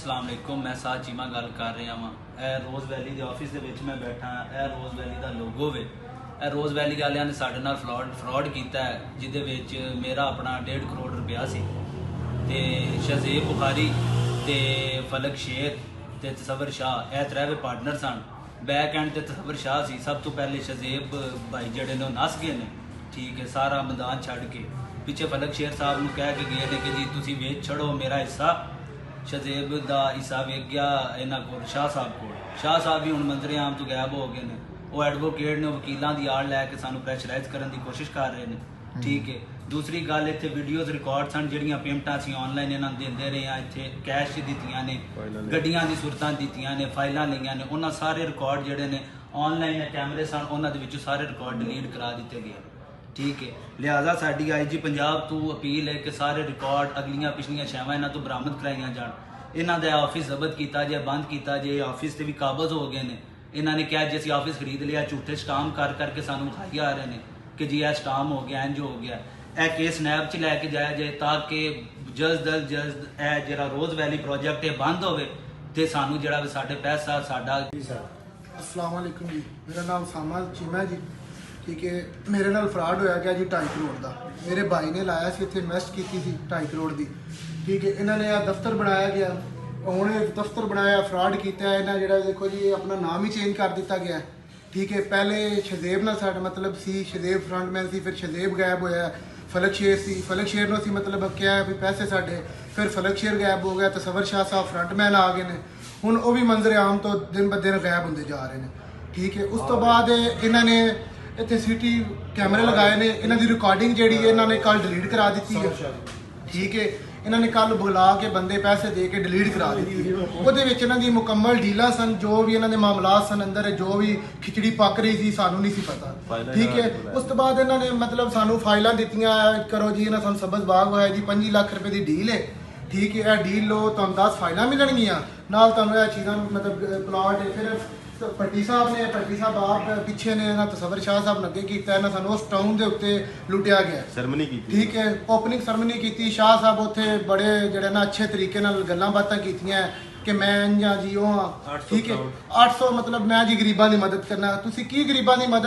अस्सलाम वालेकुम। मैं साथ चीमा गल कर रहा हाँ। यह रोज़ वैली के ऑफिस के विच मैं बैठा हाँ। यह रोज़ वैली का लोगो वे। यह रोज़ वैली वालियां ने साडे नाल फ्रॉड किया है, जिहदे विच मेरा अपना 1.5 करोड़ रुपया सी ते शहजेब बुखारी ते फलक शेर ते तसवर शाह यह त्रै पार्टनर सन। बैक एंड ते तसवर शाह सी। सब तो पहले शहजेब भाई जड़े ने नस गए ने, ठीक है, सारा मैदान छड़ के पिछे फलक शेर साहब को कह के गए ने कि जी तुसी वेच छड़ो मेरा हिस्सा। शहजेब का हिस्सा वेच गया इन्हों को शाह साहब को। शाह साहब भी हूँ मंजरे आम तो गायब हो गए हैं। वो एडवोकेट ने वकीलों की आड़ लैके सानू प्रैशराइज करने की कोशिश कर रहे हैं, ठीक है। दूसरी गल इतने वीडियोज़ रिकॉर्ड सन जड़ियाँ पेमेंटा असीं ऑनलाइन इन्होंने देंदे रहे हैं, इतने कैश दित्तियां ने, गड्डियां दी सूरतां दित्तियां ने, फाइलां लईयां ने, उन्हां सारे रिकॉर्ड जड़े ने ऑनलाइन कैमरे सन उन्हां दे विचों सारे रिकॉर्ड डिलीट करा दिते गए, ठीक है। लिहाजा साडी IG पंजाब तो अपील है कि सारे रिकॉर्ड अगलियां पिछलियां शैवां इन्हां तो बरामद कराइयां जाण। इन्हां दा ऑफिस जब्त किया जाए, बंद किया जाए। ऑफिस से भी काबज हो गए हैं। इन्होंने कहा जी असीं ऑफिस खरीद लिया, झूठे स्टाम कर करके सानू खाई आ रहे हैं कि जी यह स्टाम हो गया, इंज हो गया। यह केस नैब च लैके जाया जाए ताकि जल्द अज जल्द यह जो रोज़ वैली प्रोजेक्ट है बंद होवे ते सानू जिहड़ा भी साडे पैसा साडा। अस्सलाम वालेकुम जी, मेरा नाम सामा चीमा जी, ठीक है। मेरे नाल फ्रॉड होया गया जी 2.5 करोड़ का। मेरे भाई ने लाया सी इत्थे इन्वेस्ट की थी 2.5 करोड़ की, ठीक है। इन्होंने यह दफ्तर बनाया गया, हुण दफ्तर बनाया, फ्रॉड किया इन्हें जो देखो जी अपना नाम ही चेंज कर दिता गया, ठीक है। पहले शहजेब नाल साडा मतलब सी, शहजेब फ्रंटमैन सी, फिर शहजेब गायब होया, फलक शेर सी, फलक शेर ने मतलब क्या भी पैसे साढ़े, फिर फलक शेर गायब हो गया, तसवर शाह साहब फ्रंटमैन आ गए हैं। हुण वो भी मंजरे आम तो दिन ब दिन गायब होंगे जा रहे हैं, ठीक है। उस तो बाद इन्होंने इतने सीटी कैमरे लगाए ने, इन्हों की रिकॉर्डिंग जी इन्होंने कल डिलीट करा दी है, ठीक है। इन्होंने कल बुला के बंदे पैसे दे के डिलीट करा दी। वो इन्हों की मुकम्मल डीलां सन, जो भी इन्होंने मामलात सन अंदर, जो भी खिचड़ी पक रही थी सानू नहीं सी पता, ठीक है। उस तो बाद इन्होंने मतलब सानू फाइलां दित्तियां, करो जी इन्होंने सानू सबज बाग होया जी 25 लाख रुपए की डील है, ठीक है। यह डील लो तुम 10 फाइलां मिलणगियां नाल तुहानू यह चीज़ां मतलब प्लॉट है। फिर भट्टी साहब आप पिछे ने तसवर शाह साहब ने अगे किया, सानू उस टाउन के उत्ते लुटिया गया, सरमनी की, ठीक है। ओपनिंग सरमनी की, शाह साहब उत्थे बड़े जड़े ना अच्छे तरीके नाल गल्लां बातां कीतियां कि मैं जी ओ हाँ, ठीक है। 800 मतलब मैं जी गरीबां की मदद करना। तुसीं की गरीबां की मदद